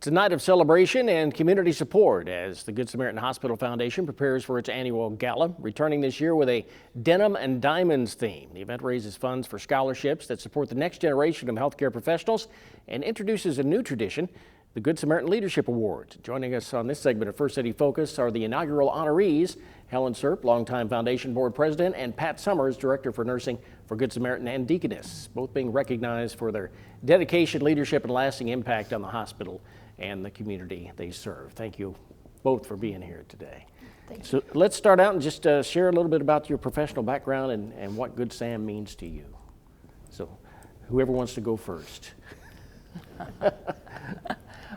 It's a night of celebration and community support as the Good Samaritan Hospital Foundation prepares for its annual gala, returning this year with a Denim and Diamonds theme. The event raises funds for scholarships that support the next generation of healthcare professionals and introduces a new tradition, the Good Samaritan Leadership Award. Joining us on this segment of First City Focus are the inaugural honorees, Helen Seirp, longtime Foundation Board President, and Pat Summers, Director for Nursing for Good Samaritan and Deaconess, both being recognized for their dedication, leadership, and lasting impact on the hospital and the community they serve. Thank you both for being here today. So let's start out and just share a little bit about your professional background and what Good Sam means to you. So whoever wants to go first.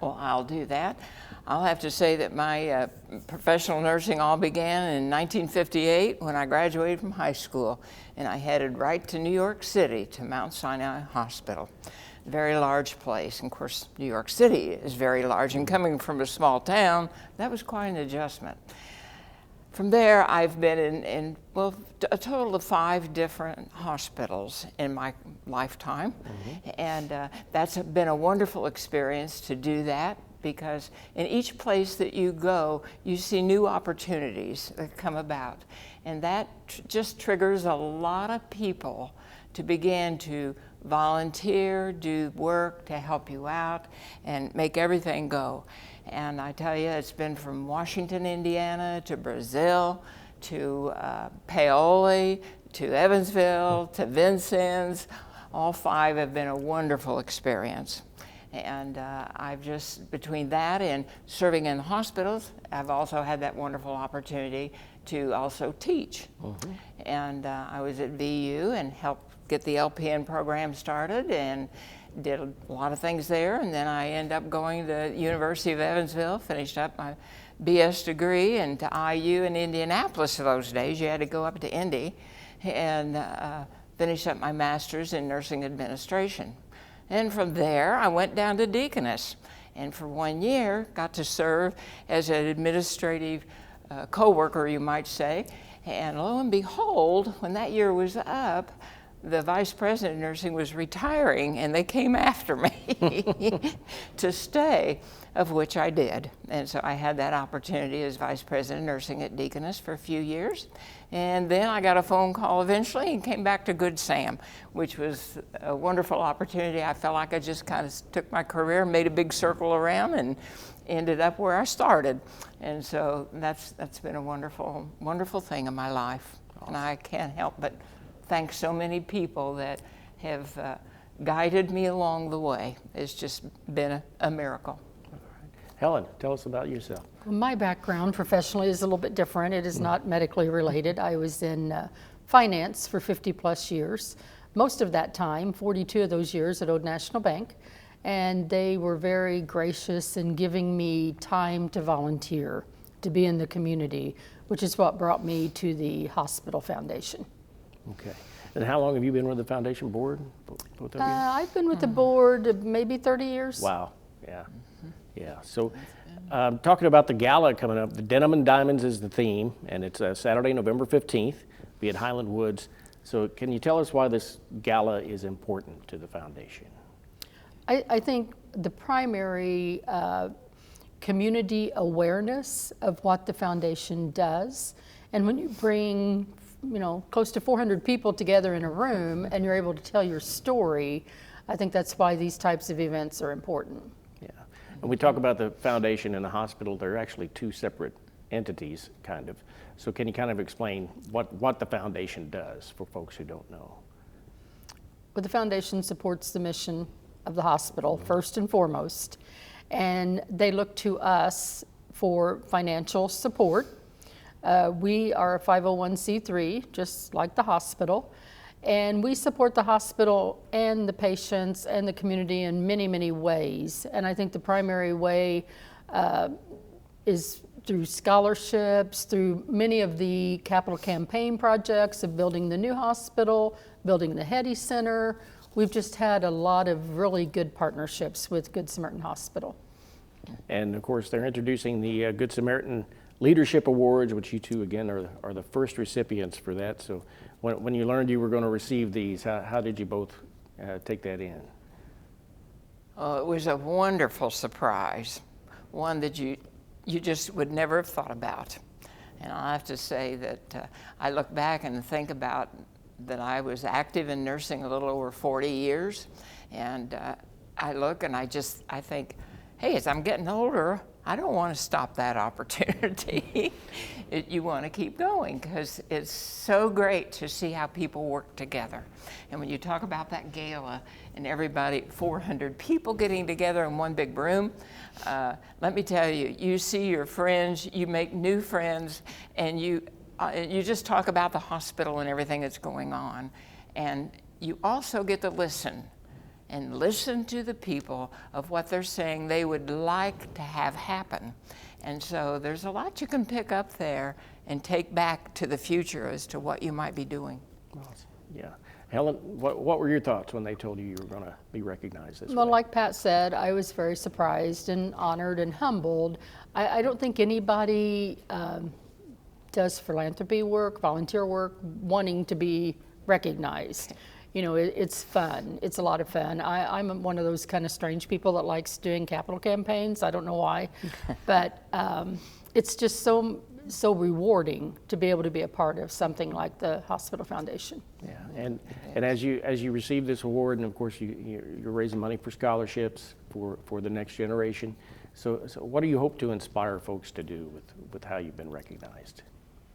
Well, I'll do that. I'll have to say that my professional nursing all began in 1958 when I graduated from high school, and I headed right to New York City to Mount Sinai Hospital. Very large place. And of course, New York City is very large, and coming from a small town, that was quite an adjustment. From there, I've been in a total of 5 different hospitals in my lifetime. And that's been a wonderful experience to do that, because in each place that you go, you see new opportunities that come about. And that just triggers a lot of people to begin to volunteer, do work to help you out, and make everything go. And I tell you, it's been from Washington, Indiana, to Brazil, to Paoli, to Evansville, to Vincennes. All 5 have been a wonderful experience. And I've just, between that and serving in hospitals, I've also had that wonderful opportunity to also teach. And I was at VU and helped get the LPN program started and did a lot of things there. And then I ended up going to the University of Evansville, finished up my BS degree, and to IU in Indianapolis those days. You had to go up to Indy, and finish up my master's in nursing administration. And from there, I went down to Deaconess, and for 1 year, got to serve as an administrative co-worker, you might say. And lo and behold, when that year was up, the vice president of nursing was retiring, and they came after me to stay, of which I did. And so I had that opportunity as vice president of nursing at Deaconess for a few years. And then I got a phone call eventually and came back to Good Sam, which was a wonderful opportunity. I felt like I just kind of took my career, made a big circle around, and ended up where I started. And so that's been a wonderful, wonderful thing in my life. Awesome. And I can't help but thank so many people that have guided me along the way. It's just been a miracle. All right. Helen, tell us about yourself. Well, my background professionally is a little bit different. It is not medically related. I was in finance for 50 plus years. Most of that time, 42 of those years at Old National Bank, and they were very gracious in giving me time to volunteer, to be in the community, which is what brought me to the hospital foundation. Okay. And how long have you been with the foundation board? Both of you? I've been with the board maybe 30 years. Wow. Yeah. Yeah. So talking about the gala coming up, the Denim and Diamonds is the theme, and it's Saturday, November 15th, be at Highland Woods. So can you tell us why this gala is important to the foundation? I think the primary community awareness of what the foundation does, and when you bring close to 400 people together in a room and you're able to tell your story, I think that's why these types of events are important. Yeah. When we talk about the foundation and the hospital, they're actually 2 separate entities, kind of. So can you kind of explain what the foundation does for folks who don't know? Well, the foundation supports the mission of the hospital, first and foremost, and they look to us for financial support. We are a 501c3, just like the hospital, and we support the hospital and the patients and the community in many, many ways. And I think the primary way is through scholarships, through many of the capital campaign projects of building the new hospital, building the Hetty Center. We've just had a lot of really good partnerships with Good Samaritan Hospital. And of course, they're introducing the Good Samaritan Leadership Awards, which you two, again, are the first recipients for that. So when you learned you were going to receive these, how did you both take that in? Oh, it was a wonderful surprise, one that you just would never have thought about. And I have to say that I look back and think about that I was active in nursing a little over 40 years, and I look and I think, hey, as I'm getting older, I don't want to stop that opportunity. You want to keep going because it's so great to see how people work together. And when you talk about that gala and everybody, 400 people getting together in one big room, let me tell you, you see your friends, you make new friends, and you just talk about the hospital and everything that's going on. And you also get to listen to the people of what they're saying they would like to have happen. And so there's a lot you can pick up there and take back to the future as to what you might be doing. Yeah. Helen, what were your thoughts when they told you were going to be recognized this way? Well, like Pat said, I was very surprised and honored and humbled. I don't think anybody does philanthropy work, volunteer work, wanting to be recognized. You know, it's fun. It's a lot of fun. I'm one of those kind of strange people that likes doing capital campaigns. I don't know why, but it's just so rewarding to be able to be a part of something like the Hospital Foundation. Yeah, and as you receive this award, and of course you're raising money for scholarships for the next generation. So what do you hope to inspire folks to do with how you've been recognized?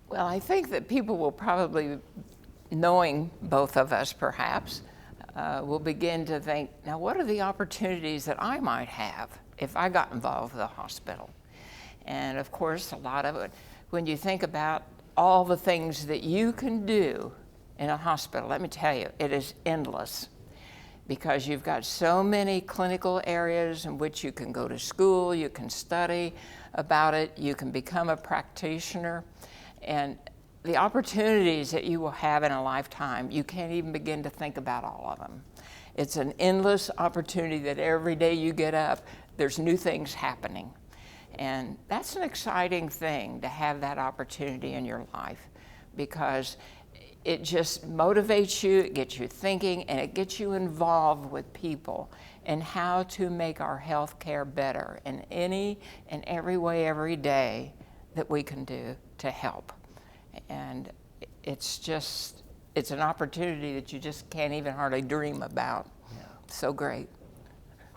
Well, I think that people will probably, knowing both of us perhaps, will begin to think, now what are the opportunities that I might have if I got involved with the hospital? And of course, a lot of it, when you think about all the things that you can do in a hospital, let me tell you, it is endless, because you've got so many clinical areas in which you can go to school, you can study about it, you can become a practitioner, and the opportunities that you will have in a lifetime, you can't even begin to think about all of them. It's an endless opportunity that every day you get up, there's new things happening. And that's an exciting thing to have that opportunity in your life, because it just motivates you, it gets you thinking, and it gets you involved with people and how to make our health care better in any and every way every day that we can do to help. And it's an opportunity that you just can't even hardly dream about. Yeah. So great.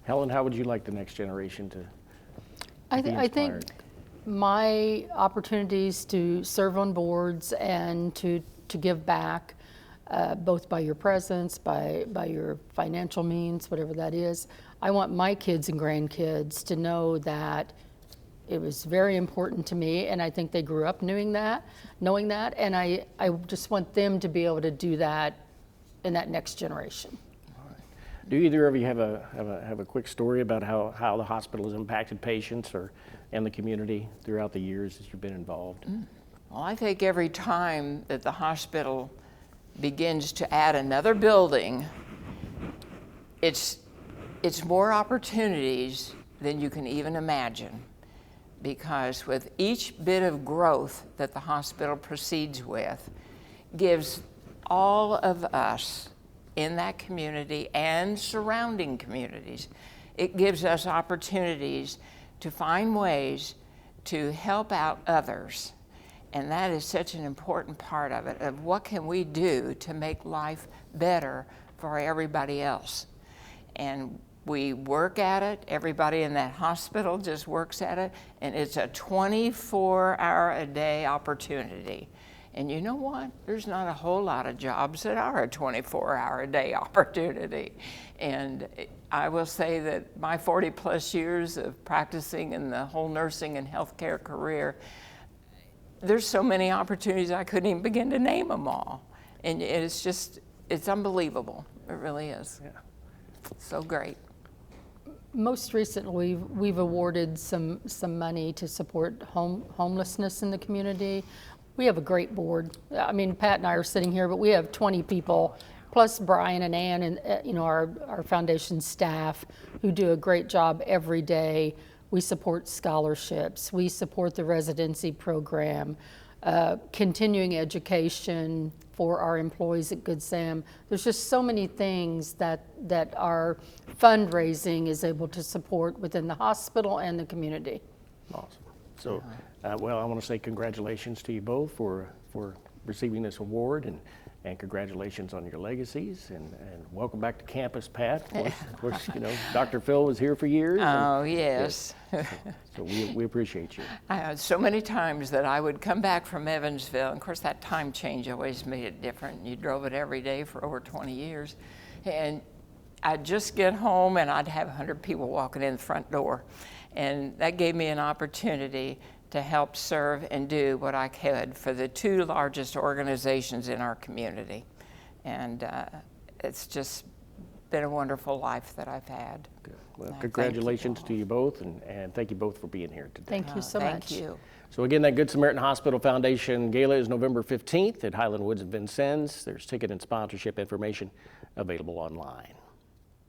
Helen, how would you like the next generation to I think my opportunities to serve on boards and to give back, both by your presence, by your financial means, whatever that is, I want my kids and grandkids to know that it was very important to me, and I think they grew up knowing that, and I just want them to be able to do that in that next generation. All right. Do either of you have a quick story about how the hospital has impacted patients and the community throughout the years that you've been involved? Well, I think every time that the hospital begins to add another building, it's more opportunities than you can even imagine. Because with each bit of growth that the hospital proceeds with, gives all of us in that community and surrounding communities, it gives us opportunities to find ways to help out others. And that is such an important part of it, of what can we do to make life better for everybody else. And we work at it, everybody in that hospital just works at it, and it's a 24-hour-a-day opportunity. And you know what? There's not a whole lot of jobs that are a 24-hour-a-day opportunity. And I will say that my 40-plus years of practicing in the whole nursing and healthcare career, there's so many opportunities I couldn't even begin to name them all. And it's unbelievable. It really is. Yeah. So great. Most recently, we've awarded some money to support homelessness in the community. We have a great board. I mean, Pat and I are sitting here, but we have 20 people, plus Brian and Ann and our foundation staff who do a great job every day. We support scholarships. We support the residency program. continuing education for our employees at Good Sam. There's just so many things that our fundraising is able to support within the hospital and the community. Awesome. So, well, I want to say congratulations to you both for receiving this award, and congratulations on your legacies, and welcome back to campus, Pat. Of course, you know, Dr. Phil was here for years. Oh, yes. So we appreciate you. So many times that I would come back from Evansville, and of course that time change always made it different. You drove it every day for over 20 years. And I'd just get home and I'd have 100 people walking in the front door. And that gave me an opportunity to help serve and do what I could for the two largest organizations in our community. And it's just been a wonderful life that I've had. Good. Well, congratulations to you both, and thank you both for being here today. Thank you so much. Thank you. So again, that Good Samaritan Hospital Foundation Gala is November 15th at Highland Woods in Vincennes. There's ticket and sponsorship information available online.